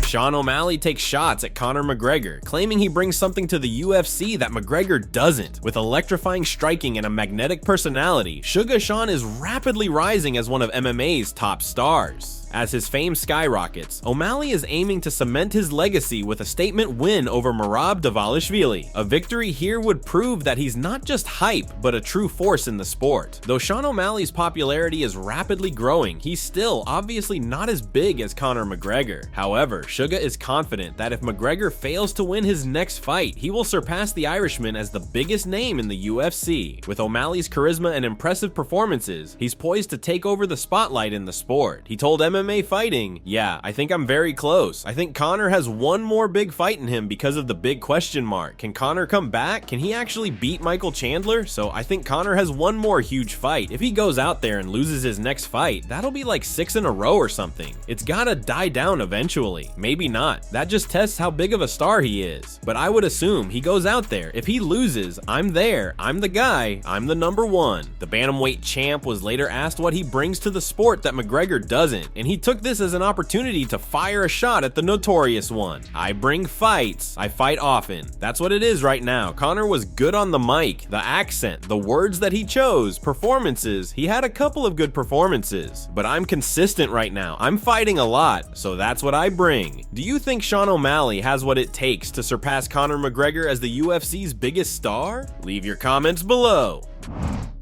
Sean O'Malley takes shots at Conor McGregor, claiming he brings something to the UFC that McGregor doesn't. With electrifying striking and a magnetic personality, Suga Sean is rapidly rising as one of MMA's top stars. As his fame skyrockets, O'Malley is aiming to cement his legacy with a statement win over Merab Dvalisvhili. A victory here would prove that he's not just hype, but a true force in the sport. Though Sean O'Malley's popularity is rapidly growing, he's still obviously not as big as Conor McGregor. However, Suga is confident that if McGregor fails to win his next fight, he will surpass the Irishman as the biggest name in the UFC. With O'Malley's charisma and impressive performances, he's poised to take over the spotlight in the sport. He told MMA Fighting, "Yeah, I think I'm very close. I think Conor has one more big fight in him because of the big question mark. Can Conor come back? Can he actually beat Michael Chandler? So I think Conor has one more huge fight. If he goes out there and loses his next fight, that'll be like 6 in a row or something. It's gotta die down eventually. Maybe not. That just tests how big of a star he is. But I would assume he goes out there. If he loses, I'm there. I'm the guy. I'm the number one." The bantamweight champ was later asked what he brings to the sport that McGregor doesn't, and he took this as an opportunity to fire a shot at the notorious one. "I bring fights. I fight often." That's what it is right now. Conor was good on the mic, the accent, the words that he chose, performances. He had a couple of good performances, but I'm consistent right now. I'm fighting a lot, so that's what I bring. Do you think Sean O'Malley has what it takes to surpass Conor McGregor as the UFC's biggest star? Leave your comments below.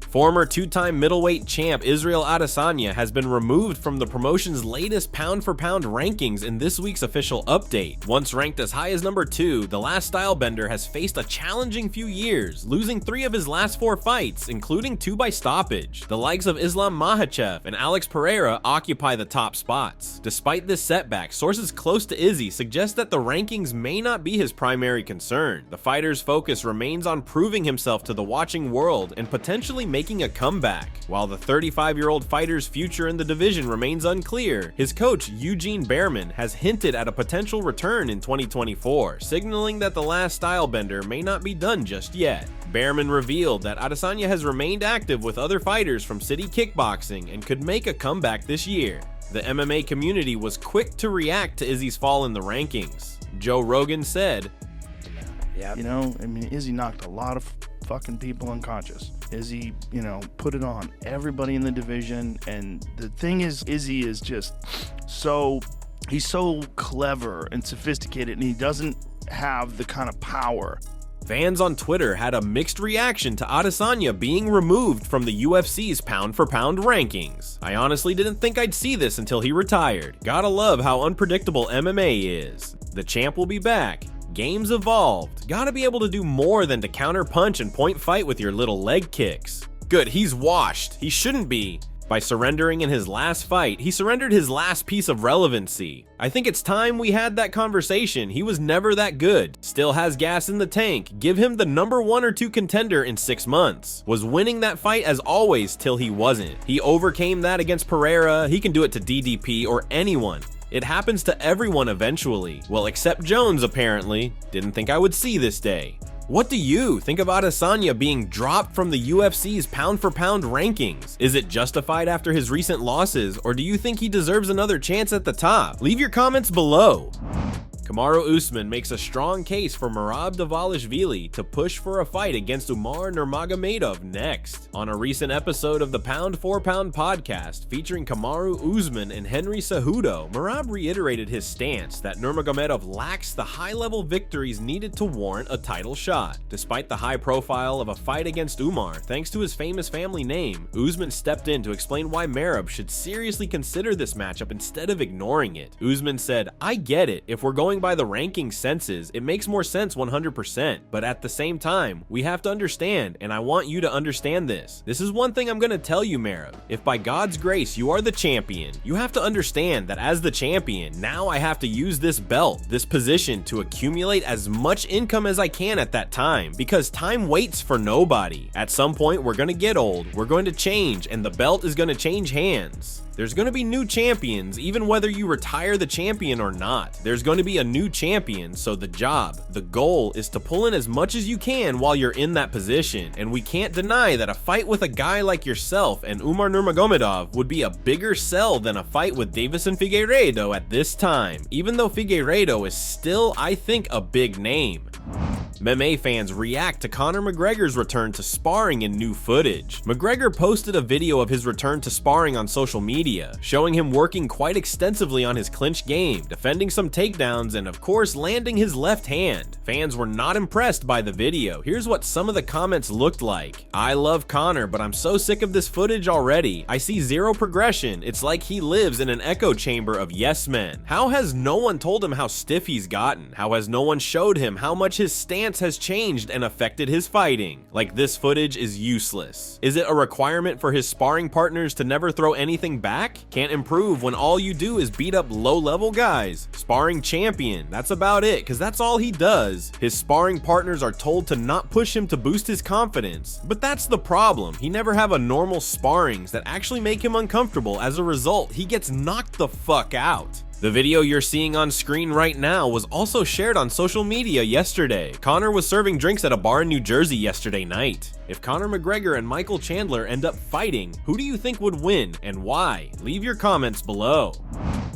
Former two-time middleweight champ Israel Adesanya has been removed from the promotion's latest pound-for-pound rankings in this week's official update. Once ranked as high as number 2, the last stylebender has faced a challenging few years, losing 3 of his last 4 fights, including 2 by stoppage. The likes of Islam Makhachev and Alex Pereira occupy the top spots. Despite this setback, sources close to Izzy suggest that the rankings may not be his primary concern. The fighter's focus remains on proving himself to the watching world and potentially making a comeback. While the 35-year-old fighter's future in the division remains unclear, his coach Eugene Behrman has hinted at a potential return in 2024, signaling that the last stylebender may not be done just yet. Behrman revealed that Adesanya has remained active with other fighters from City Kickboxing and could make a comeback this year. The MMA community was quick to react to Izzy's fall in the rankings. Joe Rogan said, "Yeah, you know, I mean, Izzy knocked a lot of fucking people unconscious. Izzy, you know, put it on everybody in the division, and the thing is, Izzy is just he's so clever and sophisticated, and he doesn't have the kind of power." Fans on Twitter had a mixed reaction to Adesanya being removed from the UFC's pound-for-pound rankings. "I honestly didn't think I'd see this until he retired. Gotta love how unpredictable MMA is. The champ will be back. Games evolved. Gotta be able to do more than to counter punch and point fight with your little leg kicks. Good, he's washed. He shouldn't be. By surrendering in his last fight, he surrendered his last piece of relevancy. I think it's time we had that conversation. He was never that good. Still has gas in the tank. Give him the number 1 or 2 contender in 6 months. Was winning that fight as always till he wasn't. He overcame that against Pereira. He can do it to DDP or anyone. It happens to everyone eventually. Well, except Jones apparently. Didn't think I would see this day." What do you think of Adesanya being dropped from the UFC's pound-for-pound rankings? Is it justified after his recent losses, or do you think he deserves another chance at the top? Leave your comments below. Kamaru Usman makes a strong case for Merab Dvalisvhili to push for a fight against Umar Nurmagomedov next. On a recent episode of the Pound for Pound podcast featuring Kamaru Usman and Henry Cejudo, Merab reiterated his stance that Nurmagomedov lacks the high-level victories needed to warrant a title shot. Despite the high profile of a fight against Umar, thanks to his famous family name, Usman stepped in to explain why Merab should seriously consider this matchup instead of ignoring it. Usman said, "I get it, if we're going by the ranking senses, it makes more sense 100%, but at the same time, we have to understand, and I want you to understand this. This is one thing I'm gonna tell you, Merab. If by God's grace you are the champion, you have to understand that as the champion, now I have to use this belt, this position to accumulate as much income as I can at that time, because time waits for nobody. At some point, we're gonna get old, we're going to change, and the belt is gonna change hands." There's gonna be new champions, even whether you retire the champion or not. There's gonna be a new champion, so the goal is to pull in as much as you can while you're in that position, and we can't deny that a fight with a guy like yourself and Umar Nurmagomedov would be a bigger sell than a fight with Deiveson Figueiredo at this time, even though Figueiredo is still, I think, a big name. MMA fans react to Conor McGregor's return to sparring in new footage. McGregor posted a video of his return to sparring on social media, showing him working quite extensively on his clinch game, defending some takedowns, and of course landing his left hand. Fans were not impressed by the video. Here's what some of the comments looked like. "I love Conor, but I'm so sick of this footage already. I see zero progression. It's like he lives in an echo chamber of yes men. How has no one told him how stiff he's gotten? How has no one showed him how much his stance has changed and affected his fighting? Like, this footage is useless. Is it a requirement for his sparring partners to never throw anything back? Can't improve when all you do is beat up low-level guys. Sparring champion, that's about it, because that's all he does. His sparring partners are told to not push him to boost his confidence. But that's the problem. He never have a normal sparrings that actually make him uncomfortable. As a result, he gets knocked the fuck out." The video you're seeing on screen right now was also shared on social media yesterday. Conor was serving drinks at a bar in New Jersey yesterday night. If Conor McGregor and Michael Chandler end up fighting, who do you think would win and why? Leave your comments below.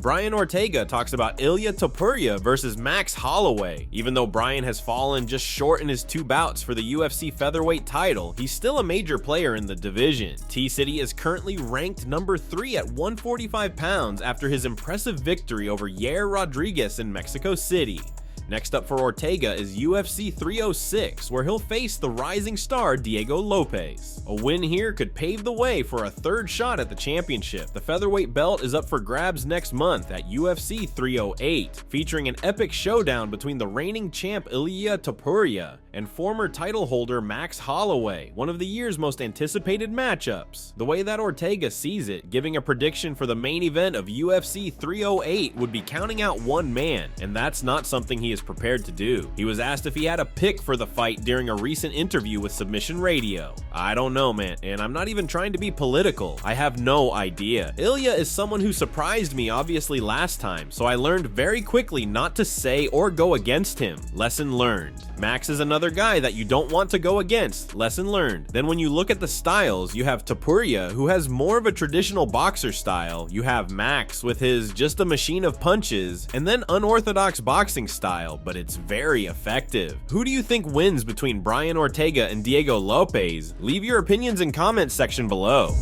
Brian Ortega talks about Ilia Topuria versus Max Holloway. Even though Brian has fallen just short in his 2 bouts for the UFC featherweight title, he's still a major player in the division. T-City is currently ranked number 3 at 145 pounds after his impressive victory over Yair Rodriguez in Mexico City. Next up for Ortega is UFC 306, where he'll face the rising star Diego Lopes. A win here could pave the way for a 3rd shot at the championship. The featherweight belt is up for grabs next month at UFC 308, featuring an epic showdown between the reigning champ Ilia Topuria and former title holder Max Holloway, one of the year's most anticipated matchups. The way that Ortega sees it, giving a prediction for the main event of UFC 308 would be counting out one man, and that's not something he is prepared to do. He was asked if he had a pick for the fight during a recent interview with Submission Radio. "I don't know, man, and I'm not even trying to be political. I have no idea. Ilia is someone who surprised me obviously last time, so I learned very quickly not to say or go against him. Lesson learned. Max is another guy that you don't want to go against. Lesson learned." Then when you look at the styles, you have Topuria, who has more of a traditional boxer style. You have Max with his just a machine of punches, and then unorthodox boxing style, but it's very effective. Who do you think wins between Brian Ortega and Diego Lopes? Leave your opinions in comments section below.